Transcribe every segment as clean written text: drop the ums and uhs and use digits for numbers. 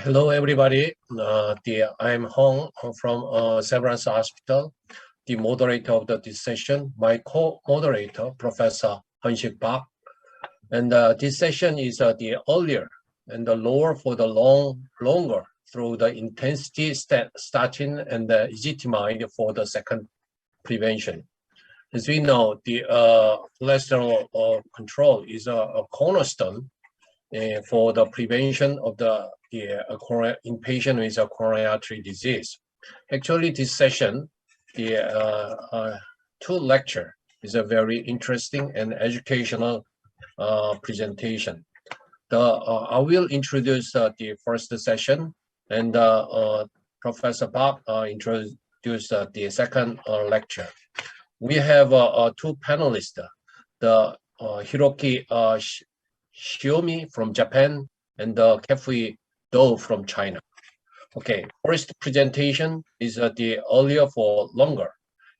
Hello, everybody. I'm Hong from Severance Hospital, the moderator of this session. My co-moderator, Professor Hyun-Sik Park. And this session is the earlier and the lower for the longer through the intensity statin and the ezetimibe for the second prevention. As we know, the cholesterol control is a cornerstone for the prevention of in patient with a coronary artery disease. Actually, this session, the two lecture is a very interesting and educational presentation. I will introduce the first session, and Professor Park introduce the second lecture. We have two panelists, the Hiroki Shiomi from Japan and Kefui Do from China. Okay, first presentation is the earlier for longer,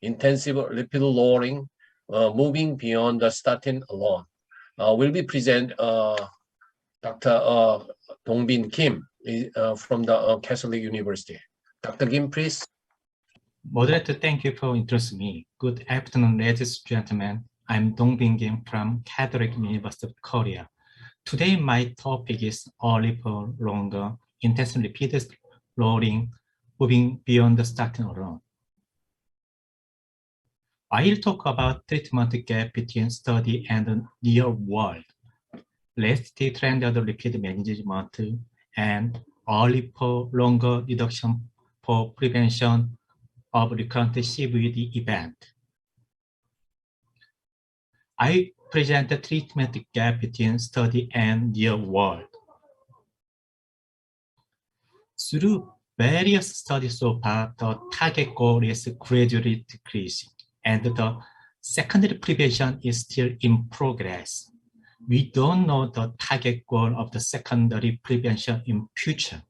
intensive lipid lowering, moving beyond the statin alone. Will be present Dr. Dongbin Kim from the Catholic University. Dr. Kim, please. Moderator, thank you for introducing me. Good afternoon, ladies and gentlemen. I'm Dongbin Kim from Catholic University of Korea. Today, my topic is early for longer, intensive lipid lowering, moving beyond the statin alone. I'll talk about treatment gap between study and the real world, latest trend of lipid management, and early for longer reduction for prevention of recurrent CVD event. I present the treatment gap between study and real world. Through various studies so far, the target goal is gradually decreasing, and the secondary prevention is still in progress. We don't know the target goal of the secondary prevention in future.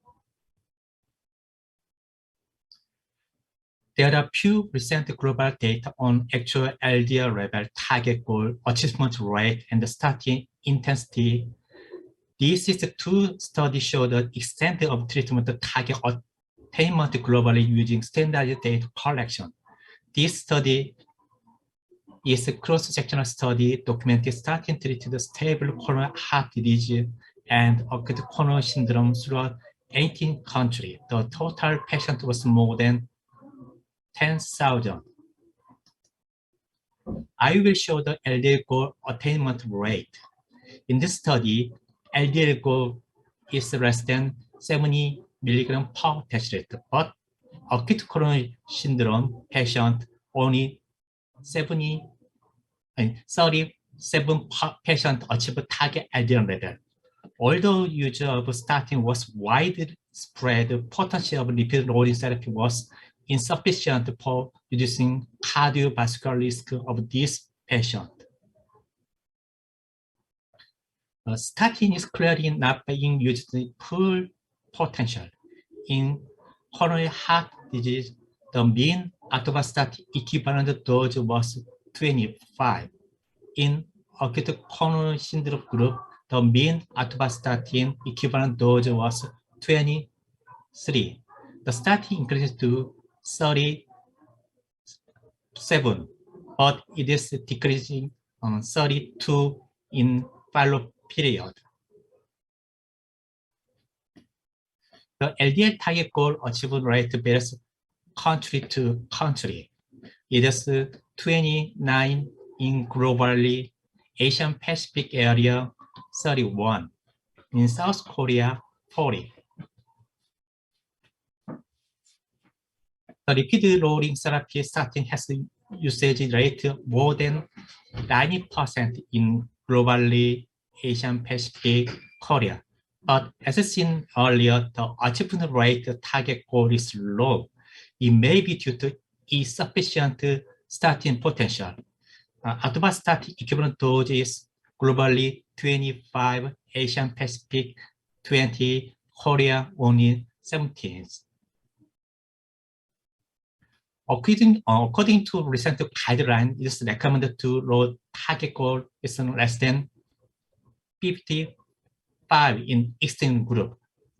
There are few recent global data on actual LDL level, target goal, achievement rate, and the statin intensity. This is the two studies show the extent of treatment target attainment globally using standard data collection. This study is a cross-sectional study documenting statin treated stable coronary heart disease and acute coronary syndrome throughout 18 countries. The total patient was more than 10,000. I will show the LDL goal attainment rate. In this study, LDL goal is less than 70 mg per deciliter, but acute coronary syndrome patient only 37 patient achieve target LDL level. Although use of statin was widespread, potency of lipid lowering therapy was insufficient for reducing cardiovascular risk of this patient. Statin is clearly not being used in full potential. In coronary heart disease, the mean atorvastatin equivalent dose was 25. In acute coronary syndrome group, the mean atorvastatin equivalent dose was 23. The statin increased to 37, but it is decreasing on 32 in follow-up period. The LDL target goal achievement rate varies country to country. It is 29 in globally, Asian Pacific area 31, in South Korea 40. The lipid lowering therapy statin has a usage rate more than 90% in globally Asian Pacific Korea. But as seen earlier, the achievement rate target goal is low. It may be due to insufficient statin potential. Atorvastatin equivalent dose is globally 25, Asian Pacific 20, Korea only 17. According to recent guideline, it is recommended to low target goal is less than 55 in extreme group.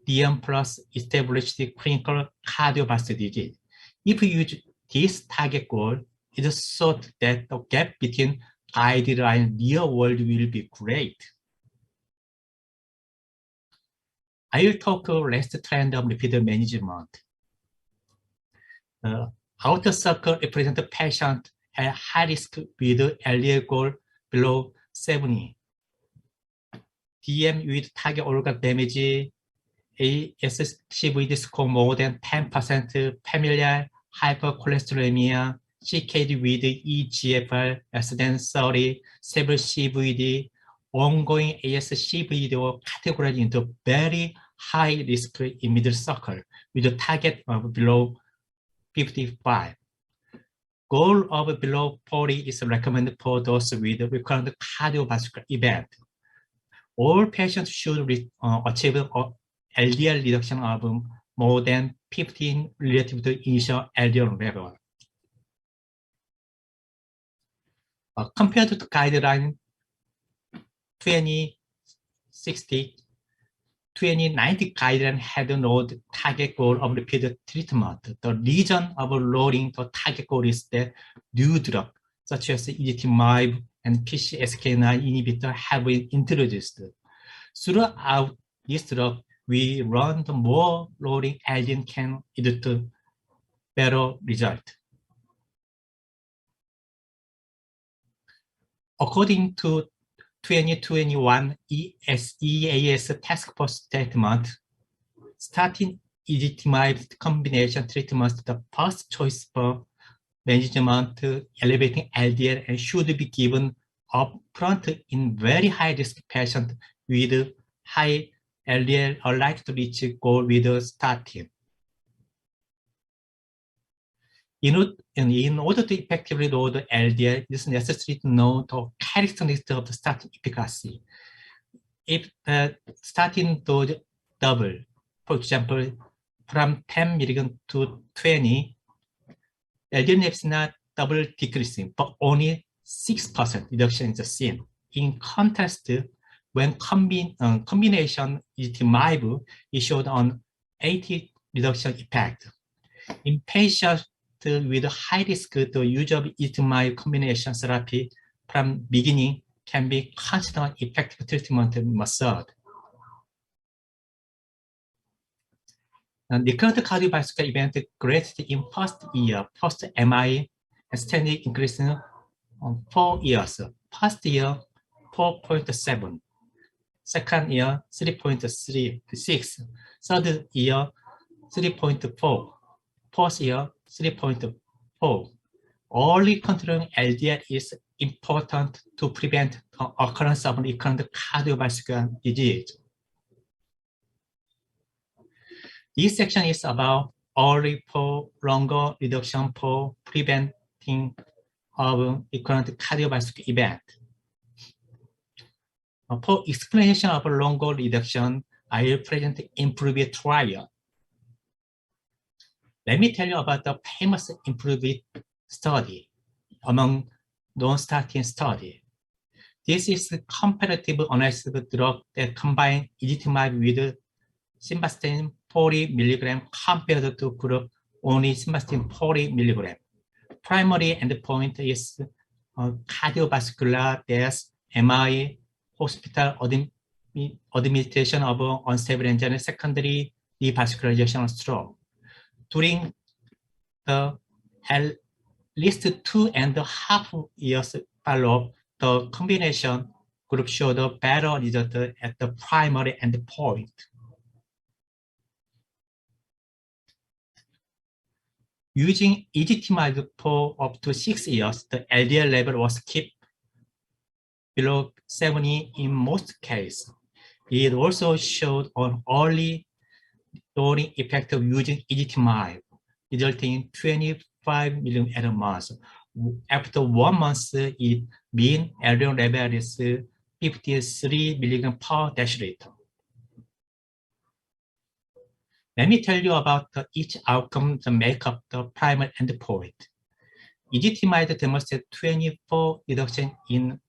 DM plus established clinical cardiovascular disease. If you use this target goal, it is thought that the gap between guideline and real world will be great. I will talk last trend of lipid management. Outer circle represents patient at high risk with LDL goal below 70. DM with target organ damage, ASCVD score more than 10%, familial hypercholesterolemia, CKD with EGFR less than 30, severe CVD, ongoing ASCVD were categorized into very high risk in middle circle with a target of below 55. Goal of below 40 is recommended for those with recurrent cardiovascular event. All patients should achieve LDL reduction of more than 15 relative to initial LDL level. Compared to the guideline 2060, 2090 guideline had no target goal of repeated treatment. The reason of lowering the target goal is that new drugs such as ezetimibe and PCSK9 inhibitor have been introduced. Throughout this drug, we learned more lowering LDL can lead to better result. According to 2021 EAS task force statement, statin ezetimibe combination treatment is the first choice for management elevating LDL and should be given upfront in very high risk patients with high LDL are likely to reach goal with statin. In order to effectively lower the LDL, it is necessary to know the characteristics of the statin efficacy. If statin dose double, for example, from 10 milligram to 20, LDL is not double decreasing, but only 6% reduction is seen. In contrast, when combination ezetimibe is showed on 80 reduction effect. In patients with high risk, the use of ezetimibe combination therapy from beginning can be considered effective treatment method. And the current cardiovascular event greatest in first year, post MI, and steadily increasing on 4 years. First year, 4.7. Second year, 3.36. Third year, 3.4. Fourth year, 3.4. Only controlling LDL is important to prevent the occurrence of recurrent cardiovascular disease. This section is about early for longer reduction for preventing of recurrent cardiovascular event. For explanation of longer reduction, I will present IMPROVE trial. Let me tell you about the famous IMPROVE study among non-statin study. This is a comparative analysis of drug that combine ezetimibe with simvastatin 40 mg compared to group only simvastatin 40 mg. Primary endpoint is cardiovascular death, MI, hospital administration of unstable angina, secondary revascularization of stroke. During the at least 2.5 years follow-up, the combination group showed a better result at the primary endpoint. Using ezetimibe for up to 6 years, the LDL level was kept below 70 in most cases. It also showed an early lowering effect of using ezetimibe, resulting in 25 mg at a month. After 1 month, its mean LDL level is 53 mg per deciliter. Let me tell you about each outcome that make up the primary endpoint. Ezetimibe demonstrated 24 reduction in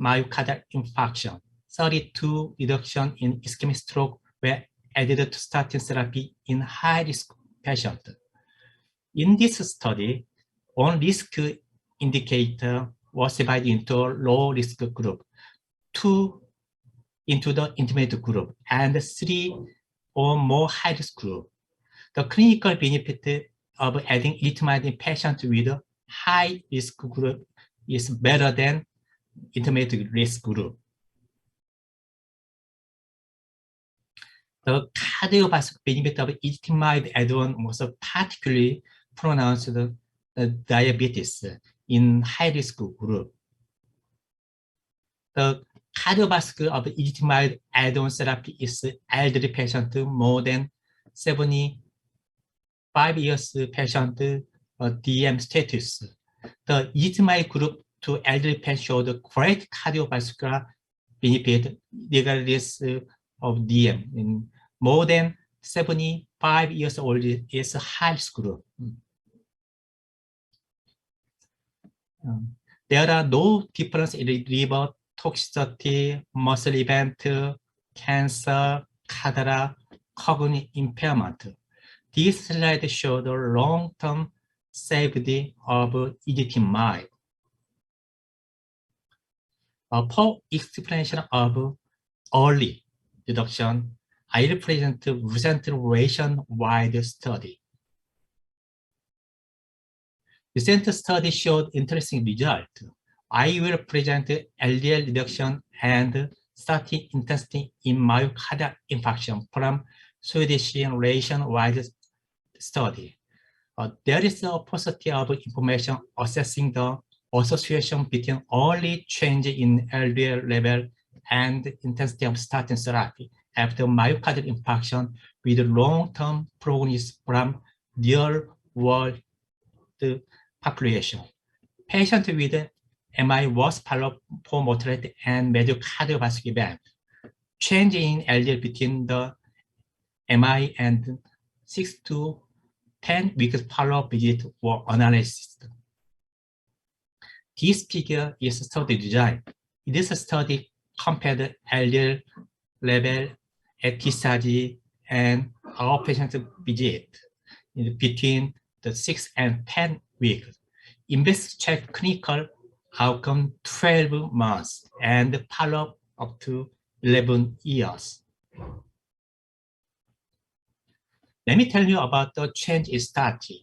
myocardial infarction, 32 reduction in ischemic stroke, where added to statin therapy in high-risk patients. In this study, one risk indicator was divided into a low-risk group, 2 into the intermediate group, and 3 or more high-risk group. The clinical benefit of adding ezetimibe in patients with a high-risk group is better than intermediate risk group. The cardiovascular benefit of ezetimibe add-on was particularly pronounced diabetes in high-risk group. The cardiovascular of ezetimibe add-on therapy is elderly patient more than 75 years patient DM status. The ezetimibe group to elderly patients showed great cardiovascular benefit regardless of DM. In more than 75 years old is a high-risk group. There are no difference in liver toxicity, muscle event, cancer, cataract, cognitive impairment. This slide shows the long-term safety of ezetimibe. For explanation of early reduction, I will present recent nationwide study. Recent study showed interesting result. I will present LDL reduction and statin intensity in myocardial infarction from Swedish nationwide study. There is a paucity of information assessing the association between early change in LDL level and intensity of statin therapy after myocardial infarction with long-term prognosis from real-world population. Patients with MI was followed for moderate and major cardiovascular event. Change in LDL between the MI and 6 to 10 weeks follow-up visit were analyzed. This figure is study design. In this study compared LDL level at discharge and outpatient visit between the 6 and 10 weeks. Investigators check clinical outcome 12 months and follow up to 11 years. Let me tell you about the change in statin.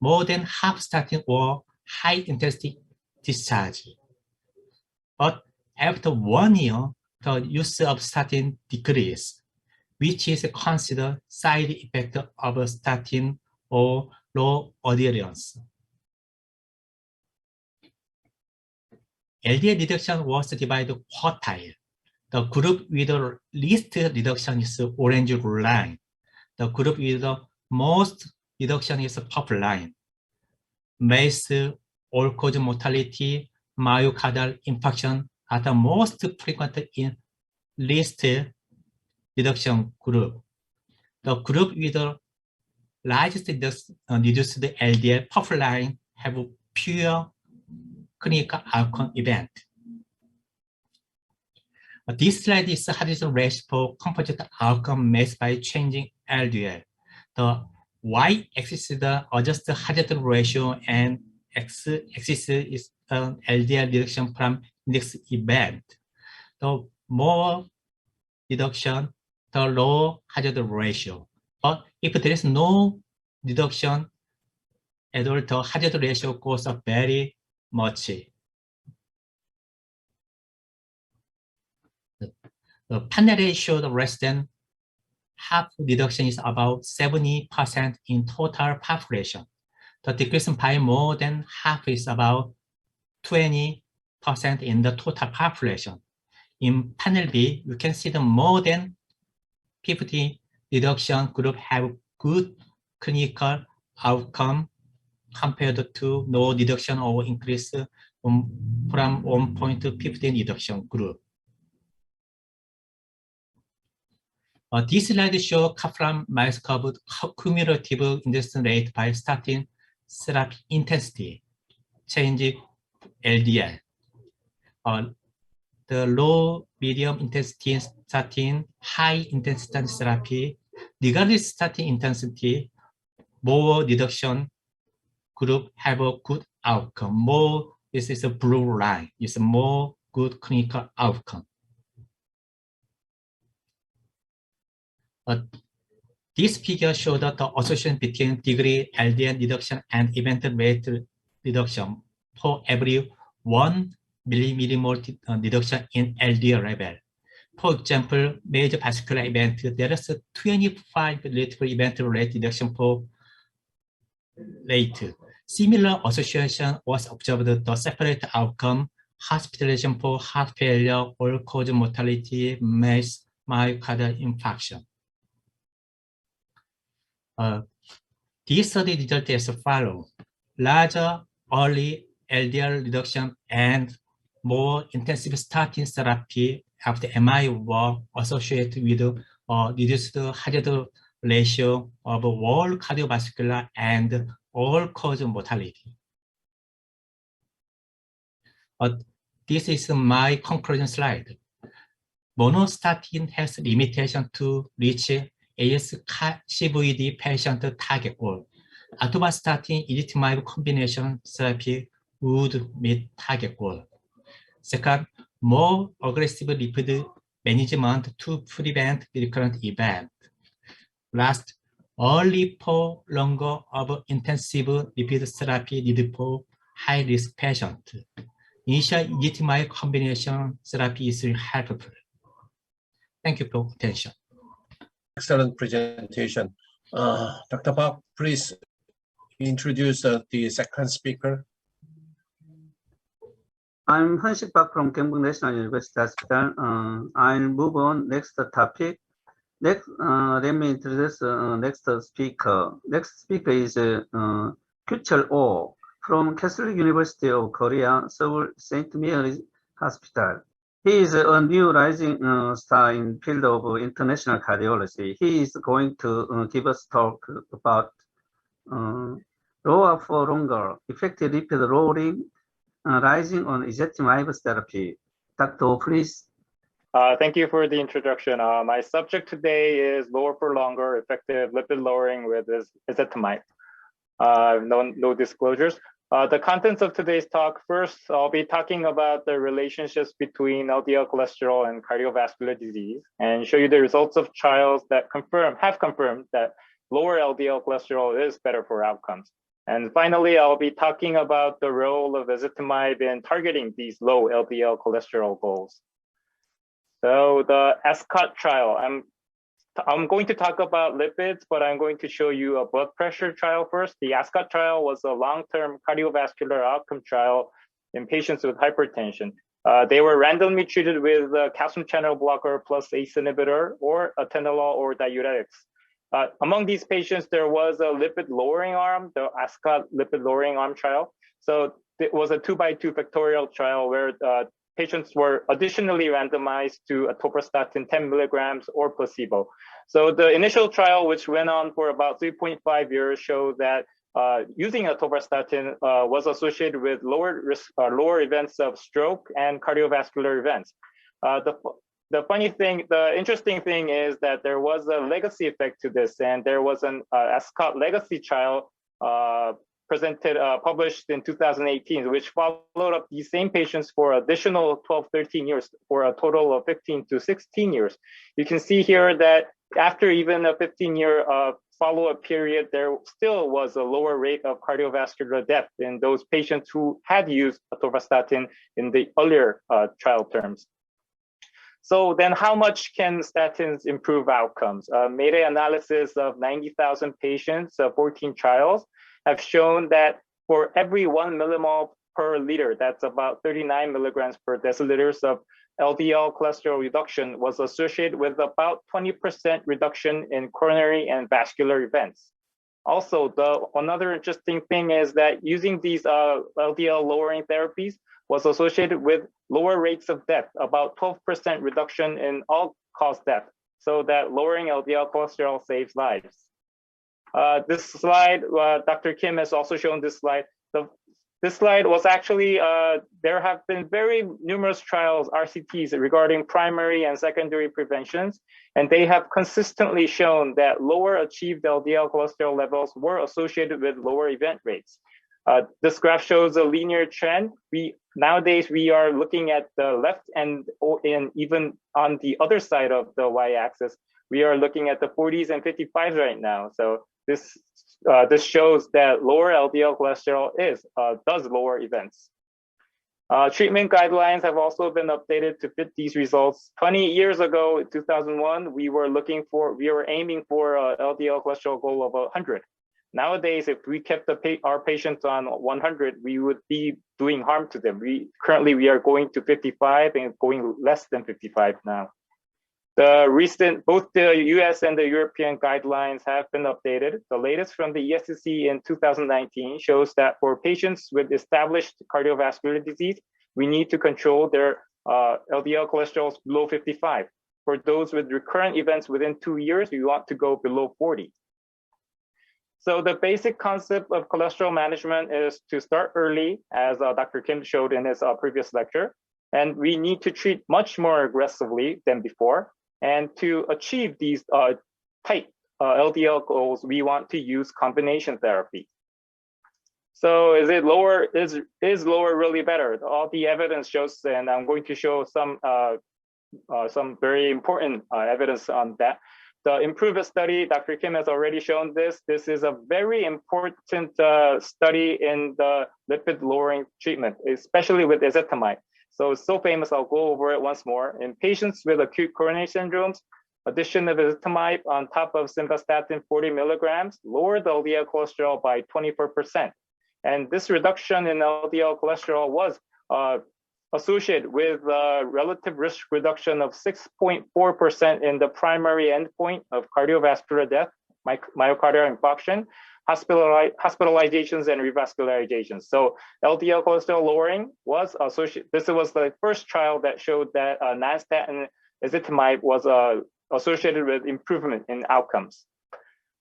More than half statin were high-intensity discharge. But after 1 year, the use of statin decreased, which is considered side effect of statin or low adherence. LDL reduction was divided quartile. The group with the least reduction is orange line. The group with the most reduction is purple line. MACE, all-cause mortality, myocardial infarction are the most frequent in least reduction group. The group with the largest reduced LDL, purple line, have fewer clinical outcome event. This slide is hazard ratio for composite outcome measured by changing LDL. The y-axis is the adjusted hazard ratio and x-axis is the LDL reduction from index event. The more reduction, the lower hazard ratio. But if there is no reduction at all, the hazard ratio goes up very much. The panel showed less than half reduction is about 70% in total population. The decrease by more than half is about 20% in the total population. In panel B, you can see the more than 50 reduction group have good clinical outcome compared to no reduction or increase from 1.15 reduction group. This slide shows Kaplan-Meier curve cumulative injection rate by statin therapy intensity, change LDL. the low, medium intensity statin, high intensity therapy, regardless statin intensity, more reduction group have a good outcome. More, this is a blue line, is a more good clinical outcome. This figure shows that the association between degree LDL reduction and event rate reduction for every 1 millimole reduction in LDL level. For example, major vascular event, there is a 25 relative event rate reduction for rate. Similar association was observed the separate outcome, hospitalization for heart failure, all-cause mortality, MACE, myocardial infarction. This study result is as follows. Larger early LDL reduction and more intensive statin therapy after MI were associated with reduced hazard ratio of all cardiovascular and all-cause mortality. This is my conclusion slide. Monostatin has limitation to reach ASCVD patient target goal. Atorvastatin ezetimibe combination therapy would meet target goal. Second, more aggressive lipid management to prevent recurrent event. Last, early for longer of intensive lipid therapy needed for high-risk patients. Initial ezetimibe combination therapy is helpful. Thank you for attention. Excellent presentation. Dr. Park, please introduce the second speaker. I'm Hyun-Sik Park from Gyeongbuk National University Hospital. I'll move on next topic. Next, let me introduce next speaker. Next speaker is Kyuchul Oh from Catholic University of Korea, Seoul St. Mary's Hospital. He is a new rising star in field of international cardiology. He is going to give us talk about lower for longer, effective lipid lowering, rising on ezetimibe therapy. Dr. please. Thank you for the introduction. My subject today is lower for longer, effective lipid lowering with ezetimibe. No disclosures. The contents of today's talk, first, I'll be talking about the relationships between LDL cholesterol and cardiovascular disease and show you the results of trials that have confirmed that lower LDL cholesterol is better for outcomes. And finally, I'll be talking about the role of ezetimibe in targeting these low LDL cholesterol goals. So the ASCOT trial, I'm going to talk about lipids, but I'm going to show you a blood pressure trial first. The ASCOT trial was a long-term cardiovascular outcome trial in patients with hypertension. They were randomly treated with a calcium channel blocker plus ACE inhibitor or atenolol or diuretics. Among these patients, there was a lipid lowering arm, the ASCOT lipid lowering arm trial. So it was a 2x2 factorial trial where patients were additionally randomized to atorvastatin 10 milligrams or placebo. So the initial trial, which went on for about 3.5 years, showed that using atorvastatin was associated with lower events of stroke and cardiovascular events. The interesting thing is that there was a legacy effect to this, and there was an ASCOT legacy trial published in 2018, which followed up these same patients for additional 12-13 years for a total of 15 to 16 years. You can see here that after even a 15-year follow-up period, there still was a lower rate of cardiovascular death in those patients who had used atorvastatin in the earlier trial terms. So then how much can statins improve outcomes? Meta-analysis of 90,000 patients, 14 trials, have shown that for every 1 millimole per liter, that's about 39 milligrams per deciliters of LDL cholesterol reduction was associated with about 20% reduction in coronary and vascular events. Also, another interesting thing is that using these LDL lowering therapies was associated with lower rates of death, about 12% reduction in all-cause death, so that lowering LDL cholesterol saves lives. This slide, Dr. Kim has also shown this slide. This slide was actually, there have been very numerous trials, RCTs, regarding primary and secondary preventions, and they have consistently shown that lower achieved LDL cholesterol levels were associated with lower event rates. This graph shows a linear trend. Nowadays, we are looking at the left and even on the other side of the y-axis, we are looking at the 40s and 55s right now. So this shows that lower LDL cholesterol does lower events. Treatment guidelines have also been updated to fit these results. 20 years ago, in 2001, we were aiming for a LDL cholesterol goal of 100. Nowadays, if we kept our patients on 100, we would be doing harm to them. Currently, we are going to 55 and going less than 55 now. Both the US and the European guidelines have been updated. The latest from the ESCC in 2019 shows that for patients with established cardiovascular disease, we need to control their LDL cholesterol below 55. For those with recurrent events within 2 years, we want to go below 40. So the basic concept of cholesterol management is to start early, as Dr. Kim showed in his previous lecture, and we need to treat much more aggressively than before. And to achieve these tight LDL goals, we want to use combination therapy. So is lower really better? All the evidence shows, and I'm going to show some very important evidence on that. The IMPROVE study, Dr. Kim has already shown this. This is a very important study in the lipid lowering treatment, especially with ezetimibe. So it's so famous, I'll go over it once more. In patients with acute coronary syndromes, addition of ezetimibe on top of simvastatin 40 milligrams lowered the LDL cholesterol by 24%. And this reduction in LDL cholesterol was associated with a relative risk reduction of 6.4% in the primary endpoint of cardiovascular death, myocardial infarction, hospitalizations, and revascularizations. So LDL cholesterol lowering was associated. This was the first trial that showed that non-statin ezetimibe was associated with improvement in outcomes.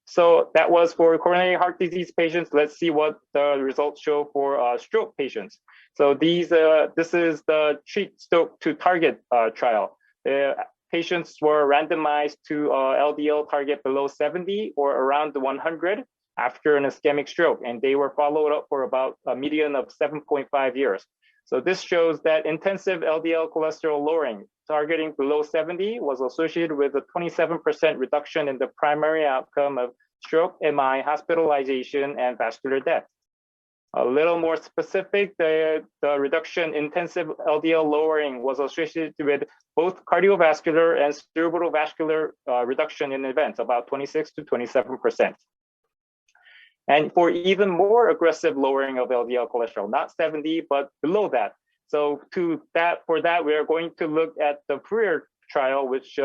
So that was for coronary heart disease patients. Let's see what the results show for stroke patients. So this is the treat stroke to target trial. Patients were randomized to LDL target below 70 or around 100 after an ischemic stroke, and they were followed up for about a median of 7.5 years. So this shows that intensive LDL cholesterol lowering targeting below 70 was associated with a 27% reduction in the primary outcome of stroke, MI, hospitalization, and vascular death. A little more specific, the reduction intensive LDL lowering was associated with both cardiovascular and cerebrovascular reduction in events, about 26 to 27%. And for even more aggressive lowering of LDL cholesterol, not 70, but below that. So for that, we are going to look at the FOURIER trial, which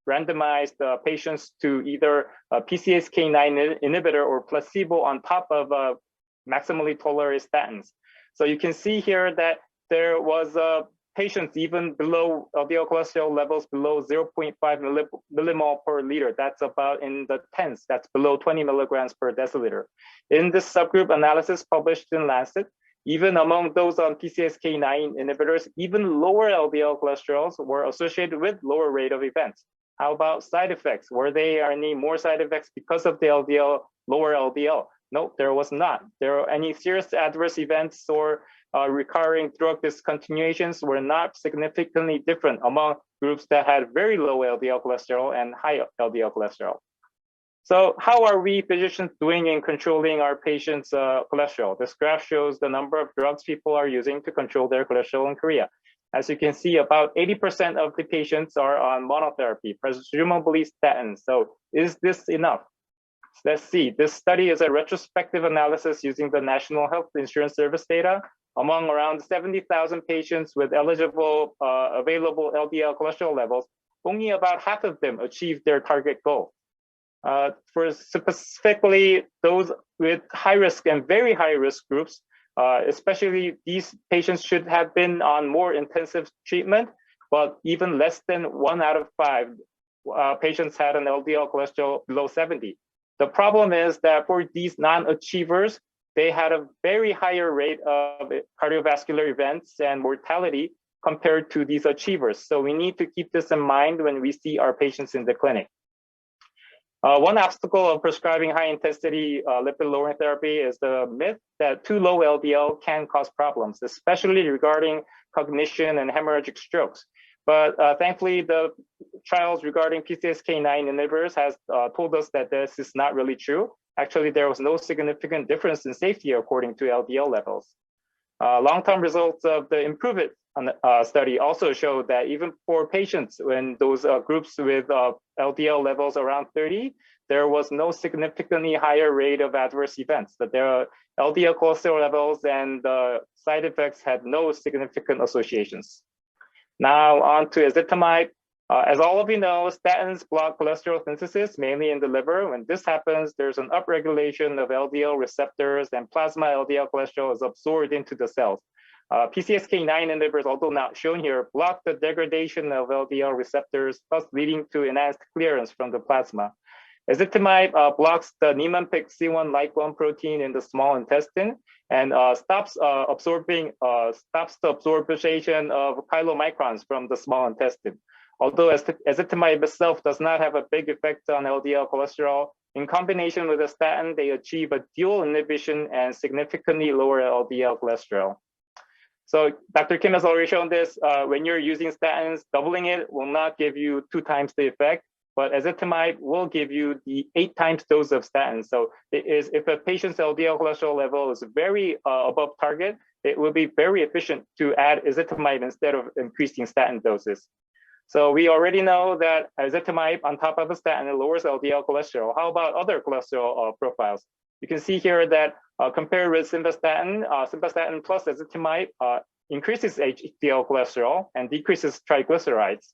randomized patients to either a PCSK9 inhibitor or placebo on top of maximally tolerated statins. So you can see here that there was patients even below LDL cholesterol levels below 0.5 millimole per liter. That's about in the tens. That's below 20 milligrams per deciliter. In this subgroup analysis published in Lancet, even among those on PCSK9 inhibitors, even lower LDL cholesterols were associated with lower rate of events. How about side effects? Were there any more side effects because of the lower LDL? No, there was not. There were any serious adverse events or recurring drug discontinuations were not significantly different among groups that had very low LDL cholesterol and high LDL cholesterol. So how are we physicians doing in controlling our patients' cholesterol? This graph shows the number of drugs people are using to control their cholesterol in Korea. As you can see, about 80% of the patients are on monotherapy, presumably statins. So is this enough? Let's see. This study is a retrospective analysis using the National Health Insurance Service data among around 70,000 patients with eligible available LDL cholesterol levels. Only about half of them achieved their target goal. For specifically those with high risk and very high risk groups, especially these patients should have been on more intensive treatment, but even less than 1 out of 5 patients had an LDL cholesterol below 70. The problem is that for these non-achievers, they had a very higher rate of cardiovascular events and mortality compared to these achievers. So we need to keep this in mind when we see our patients in the clinic. One obstacle of prescribing high-intensity lipid-lowering therapy is the myth that too low LDL can cause problems, especially regarding cognition and hemorrhagic strokes. But thankfully, the trials regarding PCSK9 inhibitors has told us that this is not really true. Actually, there was no significant difference in safety according to LDL levels. Long-term results of the IMPROVE-IT study also showed that even for patients in those groups with LDL levels around 30, there was no significantly higher rate of adverse events. That their LDL cholesterol levels and side effects had no significant associations. Now on to ezetimibe. As all of you know, statins block cholesterol synthesis, mainly in the liver. When this happens, there's an upregulation of LDL receptors and plasma LDL cholesterol is absorbed into the cells. PCSK9 inhibitors, although not shown here, block the degradation of LDL receptors, thus leading to enhanced clearance from the plasma. Ezetimibe blocks the Niemann-Pick C1-like-1 protein in the small intestine and stops the absorption of chylomicrons from the small intestine. Although ezetimibe itself does not have a big effect on LDL cholesterol, in combination with a statin, they achieve a dual inhibition and significantly lower LDL cholesterol. So Dr. Kim has already shown this. When you're using statins, doubling it will not give you 2 times the effect, but ezetimibe will give you the 8 times dose of statin. So it is, if a patient's LDL cholesterol level is very above target, it will be very efficient to add ezetimibe instead of increasing statin doses. So we already know that ezetimibe on top of a statin lowers LDL cholesterol. How about other cholesterol profiles? You can see here that compared with simvastatin, simvastatin plus ezetimibe increases HDL cholesterol and decreases triglycerides.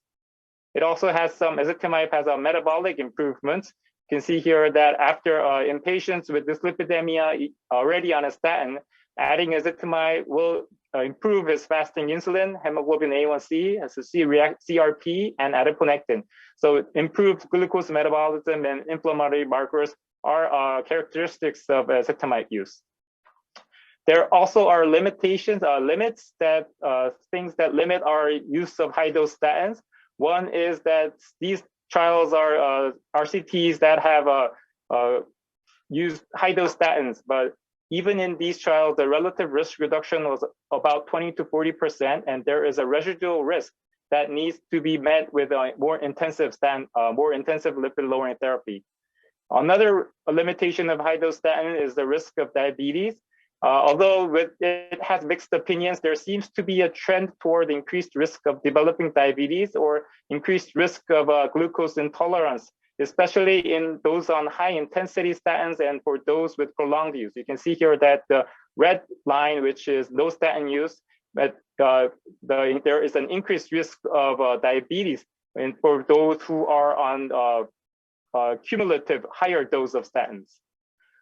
It also has some, ezetimibe has a metabolic improvements. You can see here that after in patients with dyslipidemia already on a statin, adding ezetimibe will improve his fasting insulin, hemoglobin A1C, CRP, and adiponectin. So improved glucose metabolism and inflammatory markers are characteristics of ezetimibe use. There also are limitations, limits that things that limit our use of high-dose statins. One is that these trials are RCTs that have used high-dose statins, but even in these trials, the relative risk reduction was about 20 to 40%, and there is a residual risk that needs to be met with a more intensive lipid-lowering therapy. Another limitation of high-dose statin is the risk of diabetes. Although it has mixed opinions, there seems to be a trend toward increased risk of developing diabetes or increased risk of glucose intolerance, especially in those on high-intensity statins and for those with prolonged use. You can see here that the red line, which is no statin use, but there is an increased risk of diabetes and for those who are on cumulative higher dose of statins.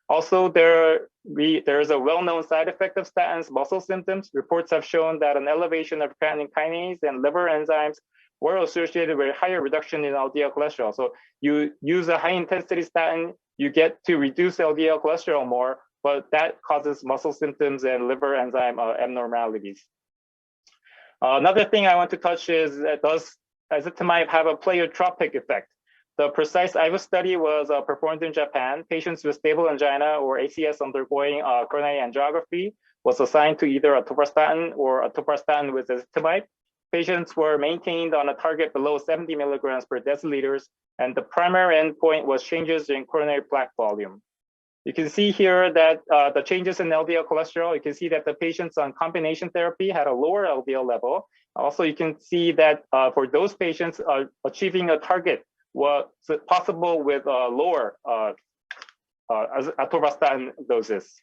Also, there is a well-known side effect of statins, muscle symptoms. Reports have shown that an elevation of creatine kinase and liver enzymes were associated with higher reduction in LDL cholesterol. So you use a high-intensity statin, you get to reduce LDL cholesterol more, but that causes muscle symptoms and liver enzyme abnormalities. Another thing I want to touch is, does ezetimibe have a pleiotropic effect? The precise IVA study was performed in Japan. Patients with stable angina or ACS undergoing coronary angiography was assigned to either atorvastatin or atorvastatin with ezetimibe. Patients were maintained on a target below 70 milligrams per deciliters, and the primary endpoint was changes in coronary plaque volume. You can see here that the changes in LDL cholesterol, you can see that the patients on combination therapy had a lower LDL level. Also, you can see that for those patients, achieving a target was possible with lower atorvastatin doses.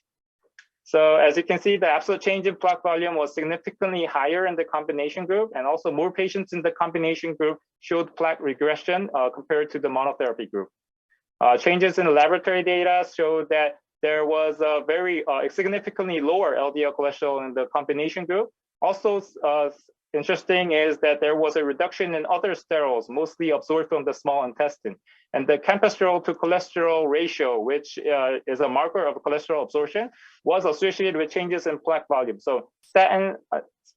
So as you can see, the absolute change in plaque volume was significantly higher in the combination group, and also more patients in the combination group showed plaque regression compared to the monotherapy group. Changes in the laboratory data showed that there was a very significantly lower LDL cholesterol in the combination group. Also, interesting is that there was a reduction in other sterols, mostly absorbed from the small intestine. And the campesterol to cholesterol ratio, which is a marker of cholesterol absorption, was associated with changes in plaque volume. So statin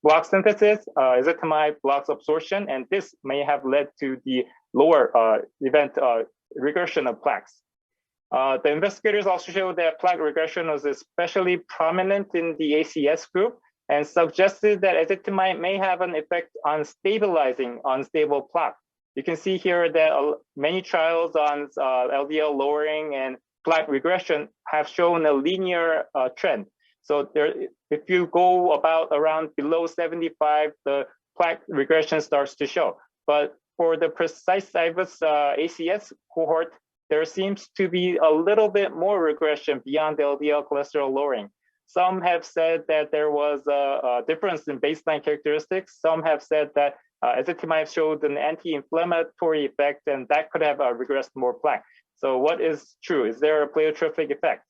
blocks synthesis, ezetimibe blocks absorption, and this may have led to the lower event regression of plaques. The investigators also showed that plaque regression was especially prominent in the ACS group and suggested that ezetimibe may have an effect on stabilizing unstable plaque. You can see here that many trials on LDL lowering and plaque regression have shown a linear trend. So there, if you go around below 75, the plaque regression starts to show. But for the precise IVUS ACS cohort, there seems to be a little bit more regression beyond LDL cholesterol lowering. Some have said that there was a difference in baseline characteristics. Some have said that ezetimibe showed an anti-inflammatory effect, and that could have regressed more plaque. So what is true? Is there a pleiotropic effect?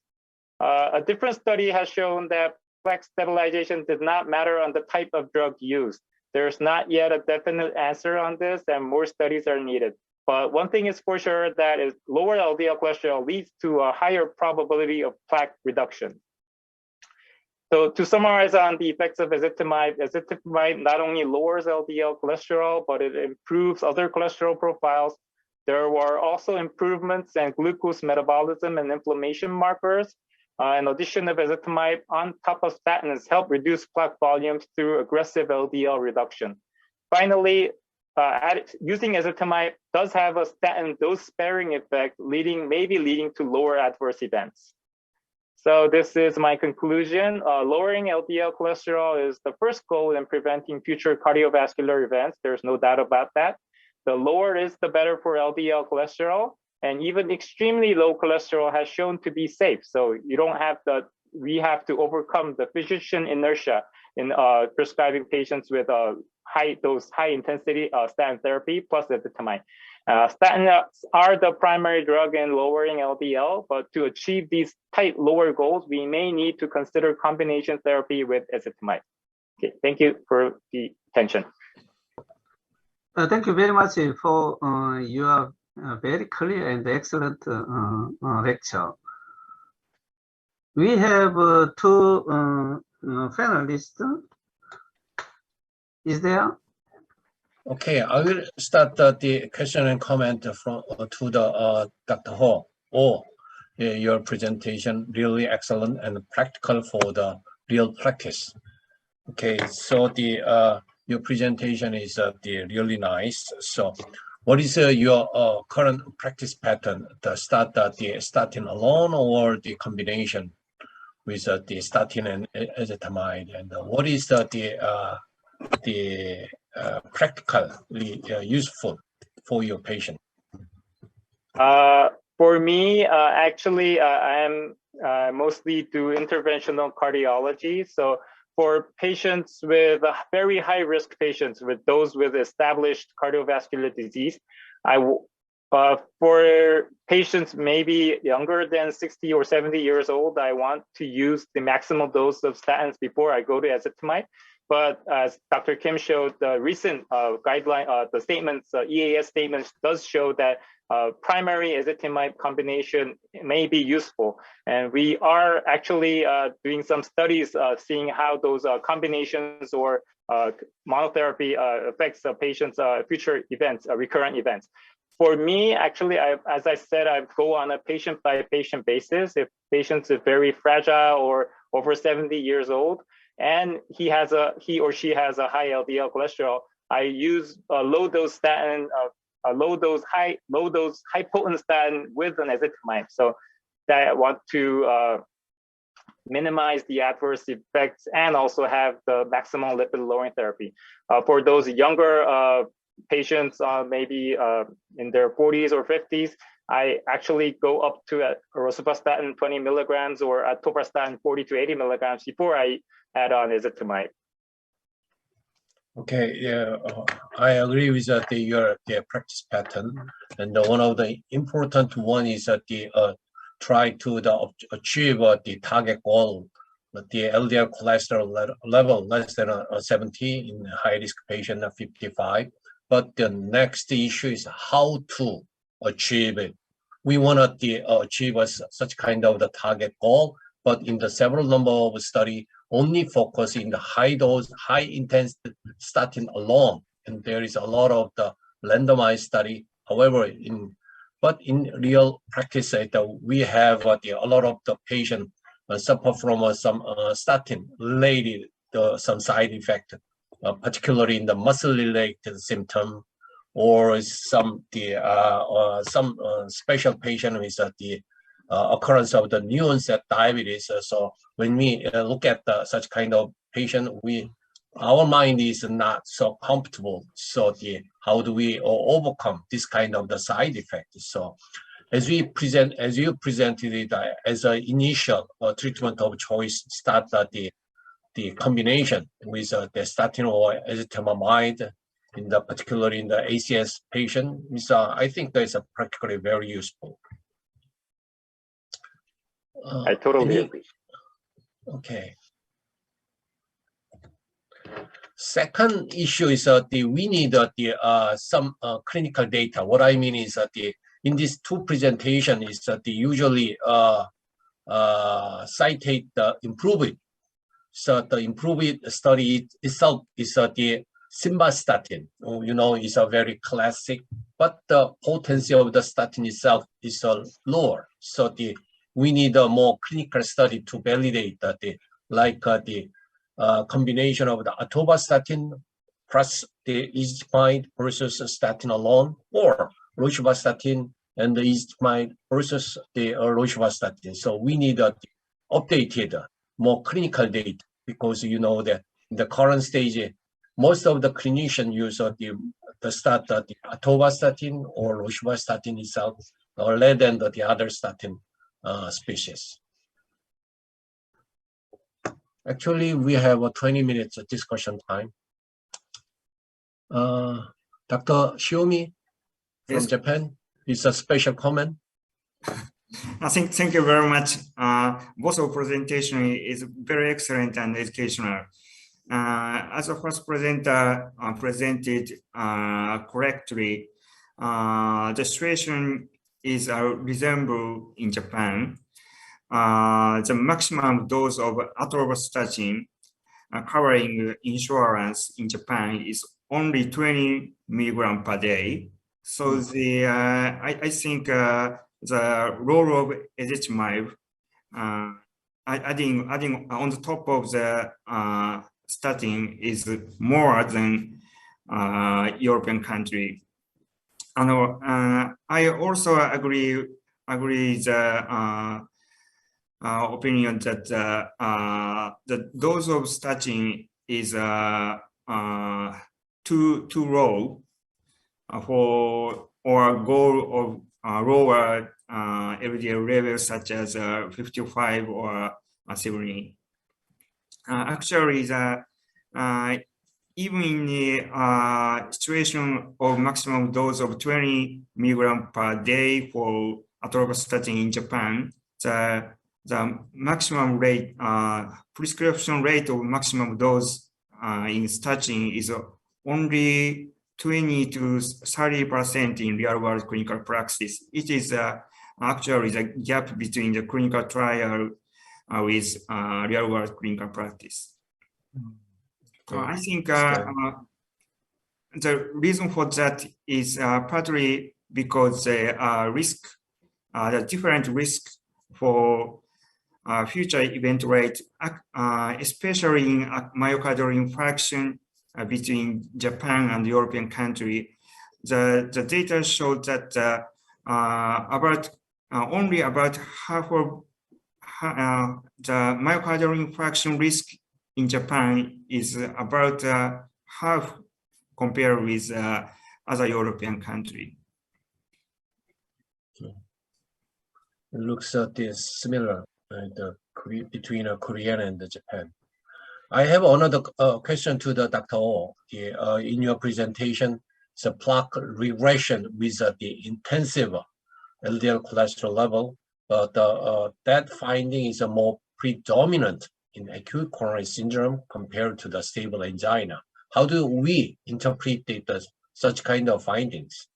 A different study has shown that plaque stabilization did not matter on the type of drug used. There's not yet a definite answer on this, and more studies are needed. But one thing is for sure, that is lower LDL cholesterol leads to a higher probability of plaque reduction. So to summarize on the effects of ezetimibe not only lowers LDL cholesterol, but it improves other cholesterol profiles. There were also improvements in glucose metabolism and inflammation markers. In addition of ezetimibe on top of statins help reduce plaque volumes through aggressive LDL reduction. Finally, using ezetimibe does have a statin dose sparing effect, maybe leading to lower adverse events. So this is my conclusion. Lowering LDL cholesterol is the first goal in preventing future cardiovascular events. There's no doubt about that. The lower is the better for LDL cholesterol, and even extremely low cholesterol has shown to be safe. So you don't have we have to overcome the physician inertia in prescribing patients with high intensity statin therapy plus ezetimibe. Statins are the primary drug in lowering LDL, but to achieve these tight lower goals, we may need to consider combination therapy with ezetimibe. Okay, thank you for the attention. Thank you very much for your very clear and excellent lecture. We have two panelists. Is there? Okay, I will start the question and comment from to the Dr. Ho. Your presentation really excellent and practical for the real practice. Okay, so the your presentation is really nice. So, what is your current practice pattern? The statin alone or the combination with the statin and ezetimibe? And what is the practically useful for your patient? For me, actually, I am mostly do interventional cardiology. So for patients with very high risk patients, with those with established cardiovascular disease, for patients maybe younger than 60 or 70 years old, I want to use the maximal dose of statins before I go to ezetimibe. But as Dr. Kim showed, the recent guideline, the statements, EAS statements does show that primary ezetimibe combination may be useful. And we are actually doing some studies seeing how those combinations or monotherapy affects the patient's future events, recurrent events. For me, actually, as I said, I go on a patient-by-patient basis. If patients are very fragile or over 70 years old, and he or she has a high LDL cholesterol, I use a low-dose statin, low-dose high-potent statin with an ezetimibe. So that I want to minimize the adverse effects and also have the maximum lipid-lowering therapy. For those younger patients, maybe in their 40s or 50s, I actually go up to rosuvastatin 20 milligrams or atorvastatin 40 to 80 milligrams before I add on ezetimibe. Okay, yeah, I agree with your practice pattern, and one of the important one is that try to achieve the target goal the LDL cholesterol level less than 70 in high-risk patient of 55. But the next issue is how to achieve it. We want to achieve such kind of the target goal, but in the several number of study, only focus in the high dose, high intensity statin alone. And there is a lot of the randomized study. However, in real practice, we have a lot of the patient suffer from some statin related some side effect, particularly in the muscle related symptom, or some special patient with the occurrence of the new onset diabetes. So when we look at such kind of patient, our mind is not so comfortable. So how do we overcome this kind of the side effect? So as you presented it as an initial treatment of choice, start the combination with the statin or ezetimibe, particularly in the ACS patient, I think that is practically very useful. I totally agree. Okay. Second issue is we need some clinical data. What I mean is that in these two presentations is that usually citate the IMPROVE-IT. So the IMPROVE-IT study itself is the simvastatin. Is a very classic, but the potency of the statin itself is lower. So we need a more clinical study to validate that the combination of the atorvastatin plus the ezetimibe versus statin alone, or rosuvastatin and the ezetimibe versus the rosuvastatin. So we need updated, more clinical data, because you know that in the current stage, most of the clinicians use the atorvastatin or rosuvastatin itself, rather than the other statin species. Actually, we have 20 minutes of discussion time. Dr. Shiomi from Japan, is a special comment. Thank you very much. Both of presentation is very excellent and educational. As the first presenter presented correctly, the situation is resemble in Japan. The maximum dose of atorvastatin covering insurance in Japan is only 20 milligrams per day. So I think the role of ezetimibe, adding on the top of the statin is more than European country. And I also agree the opinion that the dose of statin is too low for or goal of lower LDL levels such as 55 or 70. Actually, even in the situation of maximum dose of 20 milligrams per day for atorvastatin in Japan, the maximum rate, prescription rate of maximum dose in statin is only 20 to 30% in real-world clinical practice. It is actually the gap between the clinical trial with real-world clinical practice. I think the reason for that is partly because the different risk for future event rate, especially in myocardial infarction between Japan and European country. The data showed that only about half of the myocardial infarction risk in Japan is about half compared with other European country. It looks similar between Korea and Japan. I have another question to the Dr. Oh. In your presentation, the plaque regression with the intensive LDL cholesterol level, but that finding is more predominant in acute coronary syndrome compared to the stable angina? How do we interpret such kind of findings?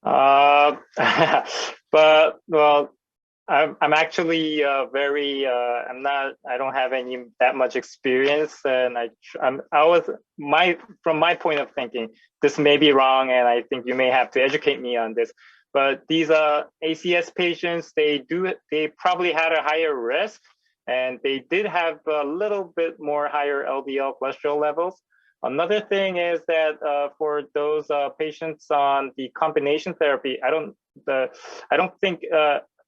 But well, I'm actually I don't have that much experience, and from my point of thinking, this may be wrong, and I think you may have to educate me on this. But these ACS patients, they probably had a higher risk, and they did have a little bit more higher LDL cholesterol levels. Another thing is that for those patients on the combination therapy, I don't think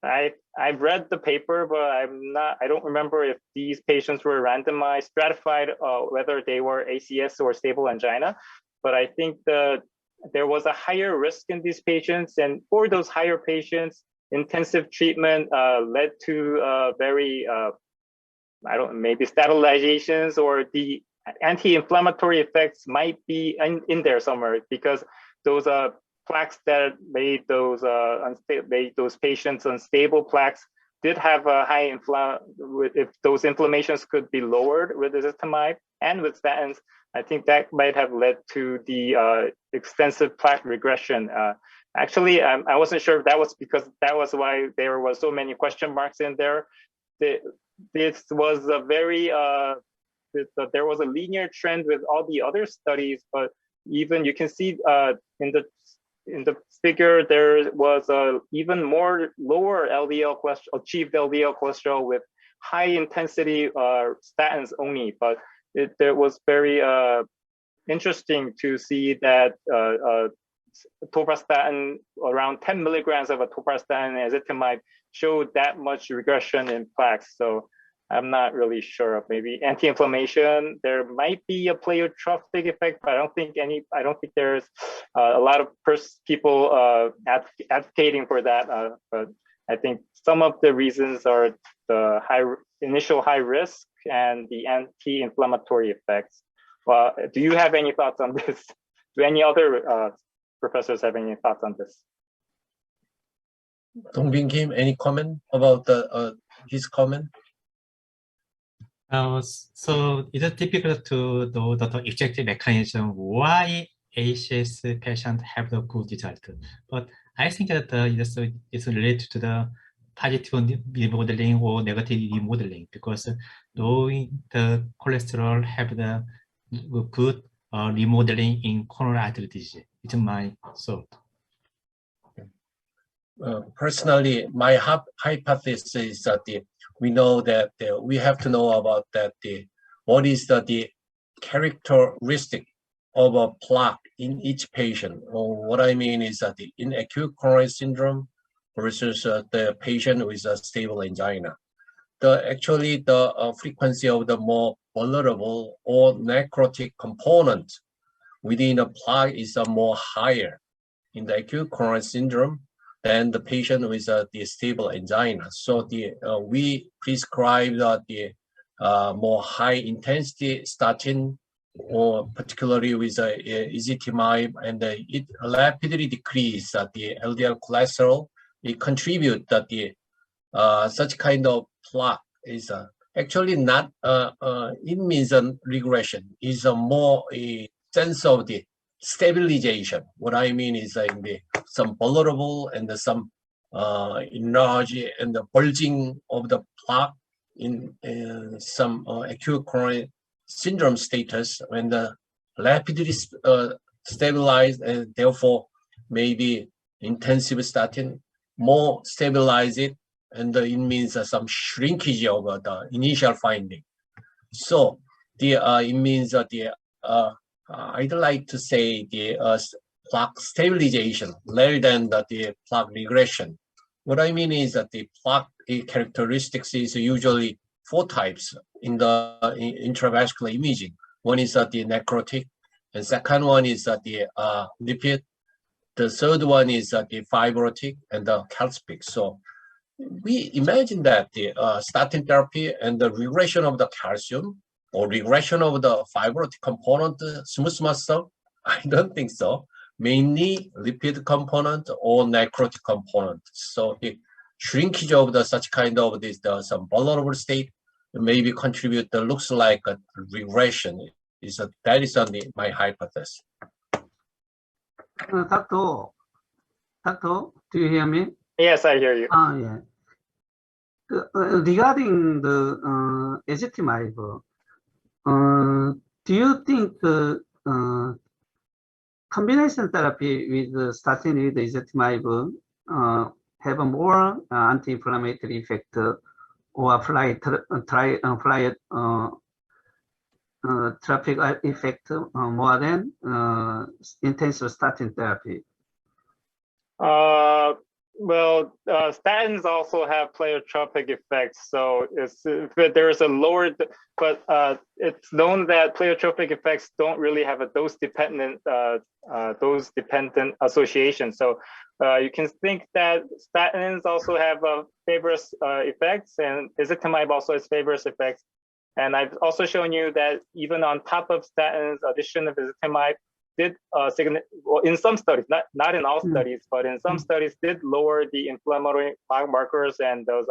I've read the paper, but I don't remember if these patients were randomized, stratified, whether they were ACS or stable angina. But I think there was a higher risk in these patients, and for those higher patients, intensive treatment led to very maybe stabilizations, or the anti-inflammatory effects might be in there somewhere, because those plaques that made those patients unstable plaques did have a high if those inflammations could be lowered with ezetimibe and with statins, I think that might have led to the extensive plaque regression. Actually, I wasn't sure if that was because that was why there was so many question marks in there. This was a very there was a linear trend with all the other studies, but even you can see in the figure, there was even more lower LDL cholesterol, achieved LDL cholesterol with high intensity statins only. But it was very interesting to see that atorvastatin, around 10 milligrams of atorvastatin and ezetimibe showed that much regression in plaques. So I'm not really sure of maybe anti-inflammation. There might be a pleiotropic effect, but I don't think there's a lot of people advocating for that. But I think some of the reasons are the initial high risk and the anti-inflammatory effects. Well, do you have any thoughts on this? Do any other professors have any thoughts on this? Dongbin Kim, any comment about his comment? So it's difficult to know the exact mechanism why ACS patients have the good result. But I think that it's related to the positive remodeling or negative remodeling, because knowing the cholesterol have the good remodeling in coronary artery disease. It's my thought. Personally, my hypothesis is that we know that we have to know about that what is the characteristic of a plaque in each patient. Or what I mean is that in acute coronary syndrome versus the patient with a stable angina, actually the frequency of the more vulnerable or necrotic component within a plaque is more higher in the acute coronary syndrome than the patient with the stable angina. So we prescribe the more high intensity statin, or particularly with ezetimibe, and it rapidly decrease the LDL cholesterol. It contribute that such kind of plaque is actually not it means a regression. Is a more a sense of the stabilization. What I mean is some vulnerable and some enlarge and the bulging of the plaque in some acute coronary syndrome status, when the rapidly stabilized, and therefore maybe intensive statin more stabilize it, and it means some shrinkage of the initial finding. So it means that I'd like to say the plaque stabilization rather than the plaque regression. What I mean is that the plaque characteristics is usually 4 types in the intravascular imaging. One is the necrotic, and second one is the lipid. The third one is the fibrotic and the calcific. So we imagine that the statin therapy and the regression of the calcium or regression of the fibrotic component, smooth muscle, I don't think so. Mainly lipid component or necrotic component. So the shrinkage of such kind of some vulnerable state maybe contribute looks like a regression. That is only my hypothesis. Doctor, do you hear me? Yes, I hear you. Yeah. Regarding the ezetimibe, do you think combination therapy with statin with ezetimibe have a more anti-inflammatory effect or traffic effect more than intensive statin therapy? Well, statins also have pleiotropic effects, so there's a lower, but it's known that pleiotropic effects don't really have a dose-dependent association. So you can think that statins also have favorous effects, and ezetimibe also has favorous effects. And I've also shown you that even on top of statins, addition of ezetimibe did in some studies, not in all studies, but in some studies did lower the inflammatory markers and those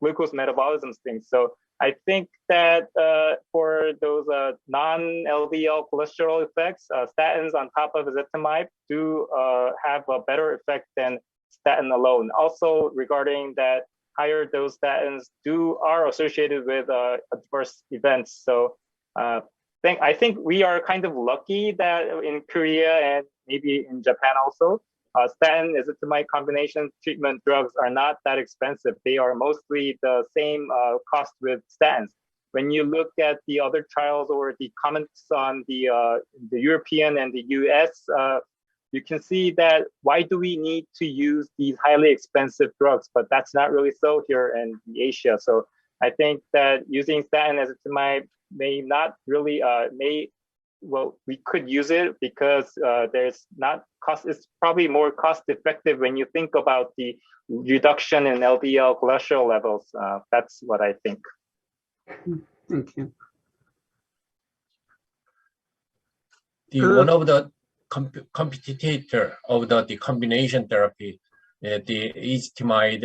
glucose metabolism things. So I think that for those non-LDL cholesterol effects, statins on top of ezetimibe do have a better effect than statin alone. Also regarding that higher dose statins are associated with adverse events. So I think we are kind of lucky that in Korea and maybe in Japan also, statin ezetimibe combination treatment drugs are not that expensive. They are mostly the same cost with statins. When you look at the other trials or the comments on the European and the US, you can see that why do we need to use these highly expensive drugs? But that's not really so here in Asia. So I think that using statin ezetimibe may not really we could use it because there's not cost. It's probably more cost effective when you think about the reduction in LDL cholesterol levels. That's what I think. Thank you. One of the competitor of the combination therapy, the ezetimibe,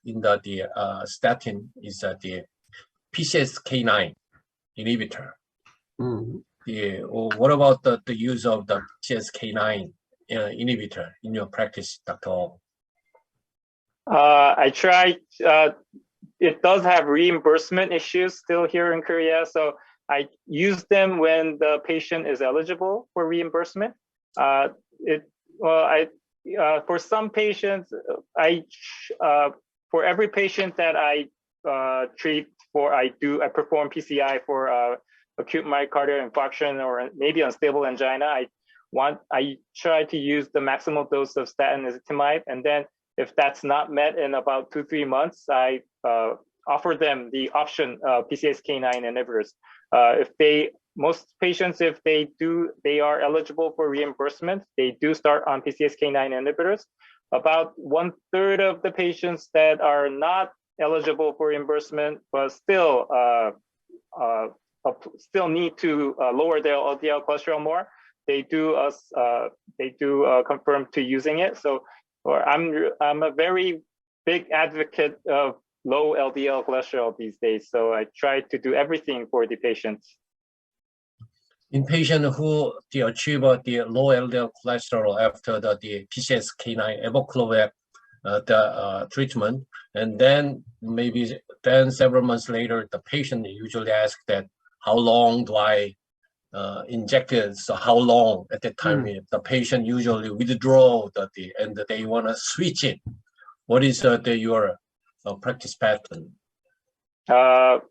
in the statin is the PCSK9 inhibitor. What about the use of the PCSK9 inhibitor in your practice, Dr. Ong? I tried. It does have reimbursement issues still here in Korea, so I use them when the patient is eligible for reimbursement. For some patients, for every patient that I treat for, I perform PCI for acute myocardial infarction or maybe unstable angina. I try to use the maximal dose of statin ezetimibe, and then if that's not met in about 2-3 months, I offer them the option PCSK9 inhibitors. Most patients, if they are eligible for reimbursement, they do start on PCSK9 inhibitors. About 1/3 of the patients that are not eligible for reimbursement, but still need to lower their LDL cholesterol more, they do confirm to using it. So I'm a very big advocate of low LDL cholesterol these days. So I try to do everything for the patients. In patients who achieve the low LDL cholesterol after the PCSK9 evobrutinib treatment, and then several months later, the patient usually asks that, how long do I inject it? So how long at that time? The patient usually withdraw and they want to switch it. What is your practice pattern? I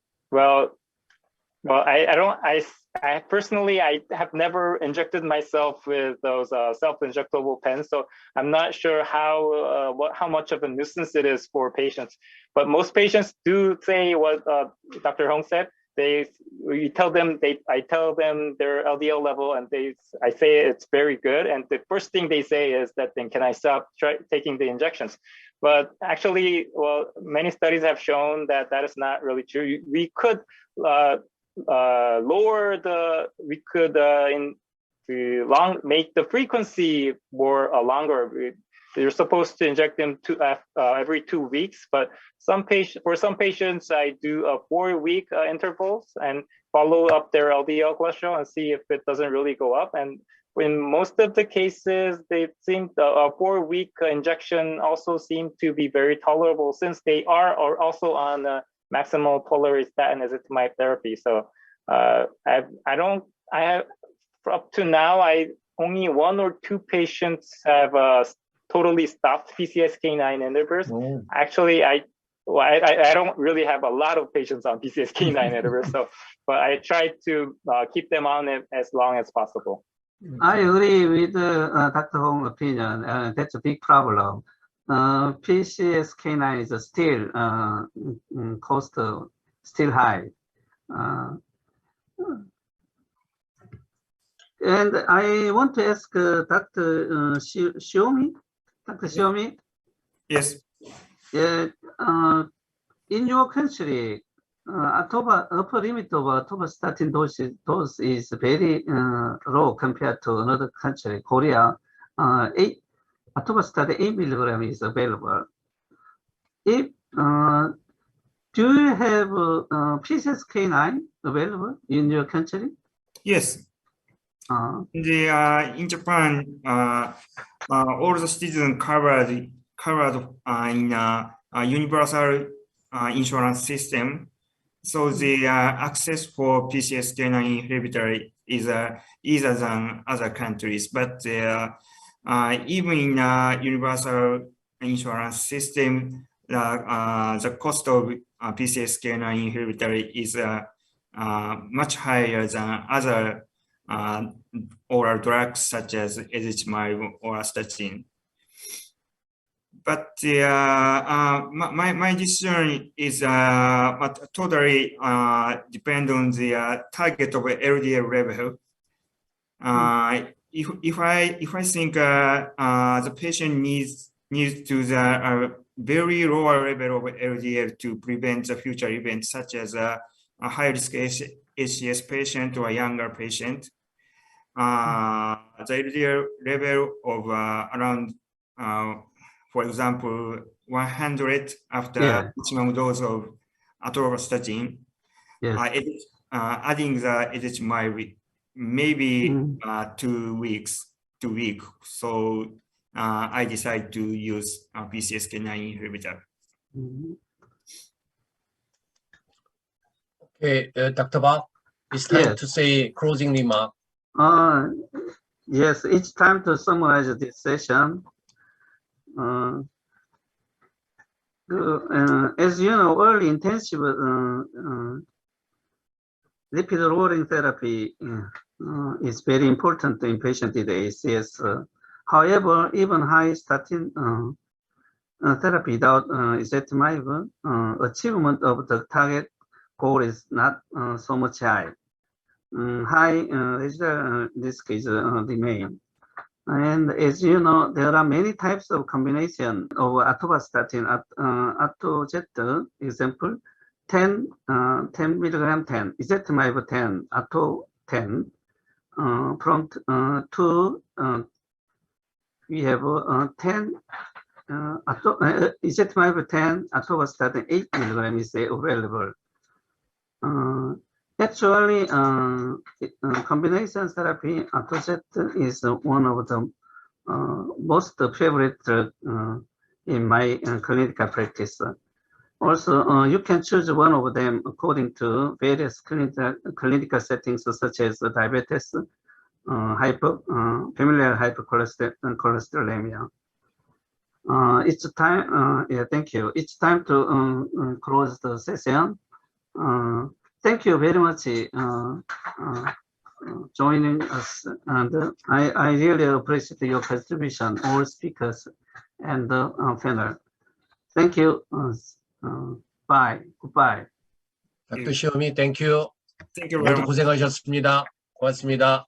personally, I have never injected myself with those self-injectable pens, so I'm not sure how much of a nuisance it is for patients. But most patients do say what Dr. Hong said. I tell them their LDL level, and I say it's very good. And the first thing they say is that, then can I stop taking the injections? But actually, many studies have shown that that is not really true. We could make the frequency more longer. you're supposed to inject them every 2 weeks, but for some patients, I do a 4-week intervals and follow up their LDL cholesterol and see if it doesn't really go up. And in most of the cases, they seem a 4-week injection also seem to be very tolerable since they are also on maximal tolerated statin ezetimibe therapy. So up to now, only 1 or 2 patients have totally stopped PCSK9 inhibitors. Oh. Actually, I don't really have a lot of patients on PCSK9 inhibitors, but I try to keep them on it as long as possible. I agree with Dr. Hong's opinion. That's a big problem. PCSK9 is still cost still high. And I want to ask Dr. Shiomi. Dr. Shiomi? Yes. In your country, upper limit of atorvastatin dose is very low compared to another country, Korea. Atorvastatin 8 milligram is available. Do you have PCSK9 available in your country? Yes. In Japan, all the citizens covered in a universal insurance system. So the access for PCSK9 inhibitor is easier than other countries. But even in a universal insurance system, the cost of PCSK9 inhibitor is much higher than other oral drugs such as ezetimibe or statin. But my decision is totally depend on the target of LDL level. If I think the patient needs to the very lower level of LDL to prevent the future events such as a high risk HCS patient or a younger patient, the LDL level of around for example, 100 after maximum dose of atorvastatin, adding the ezetimibe maybe 2 weeks. So I decide to use a PCSK9 inhibitor. Okay, Dr. Bach, it's time to say closing remark. Yes, it's time to summarize this session. As you know, early intensive lipid lowering therapy is very important in patients with ACS. However, even high statin therapy without ezetimibe, achievement of the target goal is not so much high. High residual risk is remain. And as you know, there are many types of combination of atorvastatin, atojet, example, 10 milligram 10, ezetimibe 10, ato 10. From 2, we have 10, ezetimibe 10, atorvastatin 8 milligram is available. Actually, combination therapy, atojet is one of the most favorite drug in my clinical practice. Also, you can choose one of them according to various clinical settings such as diabetes, familial hypercholesterolemia. It's time. Thank you. It's time to close the session. Thank you very much joining us, and I really appreciate your contribution, all speakers and the panel. Thank you. Bye. Goodbye. Dr. Shiomi, thank you. Thank you very 모두 much. 고생하셨습니다. 고맙습니다.